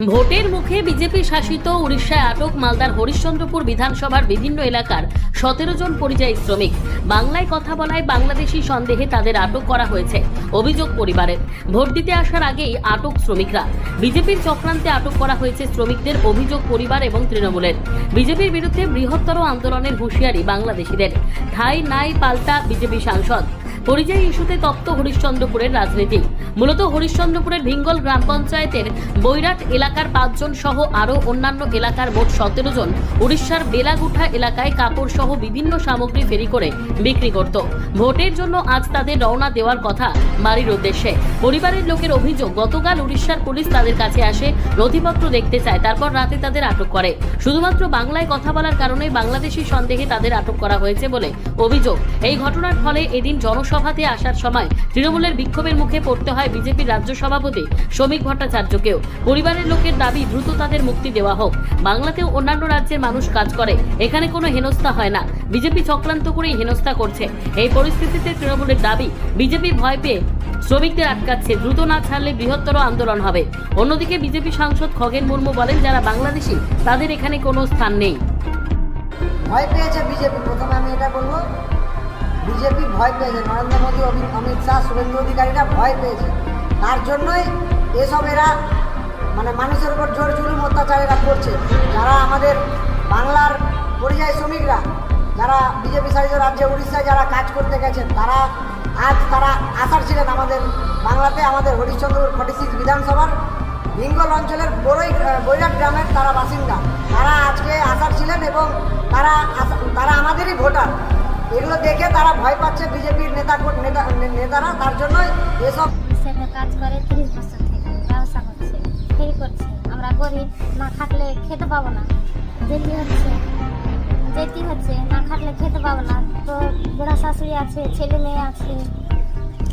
ভোটের মুখে বিজেপি শাসিত উড়িষ্যায় আটক মালদার হরিশ্চন্দ্রপুর বিধানসভার বিভিন্ন এলাকার 17 জন পরিযায়ী শ্রমিক। বাংলায় কথা বলায় বাংলাদেশি সন্দেহে তাদের আটক করা হয়েছে। অভিযোগ পরিবারের। ভোট দিতে আসার আগেই আটক শ্রমিকরা। বিজেপির চক্রান্তে আটক করা হয়েছে শ্রমিকদের, অভিযোগ পরিবার এবং তৃণমূলের। বিজেপির বিরুদ্ধে বৃহত্তর আন্দোলনের হুঁশিয়ারি বাংলাদেশিদের। ঠাই নাই পাল্টা বিজেপি সাংসদ। পরিযায়ী ইস্যুতে তপ্ত হরিশ্চন্দ্রপুরের রাজনীতি। মূলত হরিশ্চন্দ্রপুরের ভিঙ্গল গ্রাম পঞ্চায়েতের বৈরাট এলাকার 5 জন সহ আরও অন্যান্য এলাকার মোট 17 জন উড়িষ্যার বেলাগুঠা এলাকায় কাপড় সহ বিভিন্ন সামগ্রী ফেরি করে বিক্রি করত। ভোটের জন্য আজ তাদের রওনা দেওয়ার কথা বাড়ির উদ্দেশ্যে। পরিবারের লোকের অভিযোগ, গতকাল উড়িষ্যার পুলিশ তাদের কাছে আসে, নথিপত্র দেখতে চায়, তারপর রাতে তাদের আটক করে। শুধুমাত্র বাংলায় কথা বলার কারণে বাংলাদেশি সন্দেহে তাদের আটক করা হয়েছে বলে অভিযোগ। এই ঘটনার ফলে এদিন জনসভাতে আসার সময় তৃণমূলের বিক্ষোভের মুখে পড়তে হয় বিজেপির রাজ্য সভাপতি শ্রমিক ভট্টাচার্যকেও। পরিবারের লোকের দাবি, দ্রুত তাদের মুক্তি দেওয়া হোক। বাংলাতেও অন্যান্য রাজ্যের মানুষ কাজ করে, এখানে কোনো হেনস্থা হয় না। বিজেপি চক্রান্ত করেই হেনস্থা করছে। এই পরিস্থিতিতে তৃণমূলের দাবি, বিজেপি ভয় পেয়ে শ্রমিকদের আটকাচ্ছে, দ্রুত না ছাড়লে বৃহত্তর আন্দোলন হবে। অন্যদিকে বিজেপি সাংসদ খগেন মুর্মু বলেন, যারা বাংলাদেশি তাদের এখানে কোনো স্থান নেই। ভয় পেয়েছে বিজেপি। প্রথমে আমি এটা বলবো, বিজেপি ভয় পেয়েছে। নরেন্দ্র মোদী, অমিত শাহ, শুভেন্দু অধিকারীরা ভয় পেয়েছে। তার জন্যই এসব এরা মানুষের উপর জোর জুলুম অত্যাচার এরা করছে। যারা আমাদের বাংলার পরিযায়ী শ্রমিকরা, যারা বিজেপি শাসিত রাজ্যে উড়িষ্যায় যারা কাজ করতে গেছেন, তারা আসার ছিলেন আমাদের বাংলাতে, আমাদের হরিশ্চন্দ্রপুর 46 বিধানসভার ভিঙ্গল অঞ্চলের বৈরাট গ্রামের তারা বাসিন্দা। তারা আজকে আসার ছিলেন এবং তারা আমাদেরই ভোটার। এগুলো দেখে তারা ভয় পাচ্ছে বিজেপির নেতারা। তার জন্যই এসব কাজ করে 30 বছর থেকে ব্যবসা করছে, ফেরি করছে। আমরা গরিব, না খাটলে খেতে পাবো না। যেতে হচ্ছে না খাটলে খেতে পাবো না। তো বুড়া শাশুড়ি আছে, ছেলে মেয়ে আছে,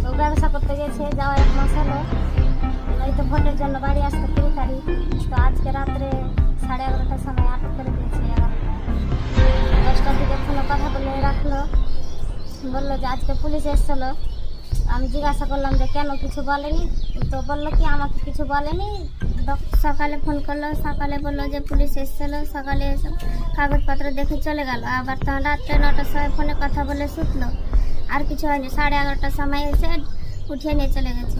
তো ব্যবসা করতে গেছে। যাওয়া 1 মাস হলো। এই তো ভোটের জন্য বাড়ি আসতে 3 তারিখ। তো আজকে রাত্রে 11:30টার সময় আটক করে দিয়েছে। 10টার দিকে ফোনে কথা বলে রাখলো, বললো যে আজকে পুলিশ এসেছিল। আমি জিজ্ঞাসা করলাম যে কেন, কিছু বলেনি। তো বললো কি আমাকে কিছু বলেনি। সকালে ফোন করলো, সকালে বললো যে পুলিশ এসেছিল। সকালে এসে কাগজপত্র দেখে চলে গেল। আবার তখন রাত্রে 9টার সময় ফোনে কথা বলে শুতলো। আর কিছু হয়নি। 11:30টার সময় এসে উঠিয়ে নিয়ে চলে গেছে।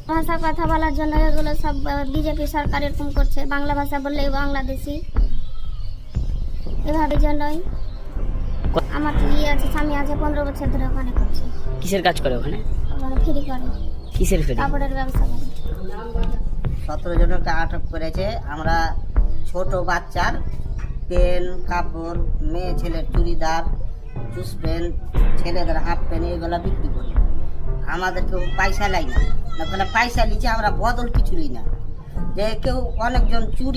ভাষা কথা বলার জন্য এগুলো সব বিজেপি সরকার এরকম করছে। বাংলা ভাষা বললেই বাংলাদেশি, এভাবে জন্যই। আমার আছে, স্বামী আছে, 15 বছর ধরে ওখানে করছে। কিসের কাজ করে ওখানে? ফেরি করে। কিসের ফেরি? কাপড়ের ব্যবসা করে। 17 জনকে আটক করেছে। আমরা ছোট বাচ্চার পেন, কাপড়, মেয়ে ছেলের চুড়িদার, জুস প্যান্ট, ছেলেদের হাফ প্যান্ট এগুলো বিক্রি করি। আমাদের কেউ পয়সা লাই না, পয়সা নিচ্ছে আমরা বদল কিছু নিই না। যে কেউ অনেকজন চুরি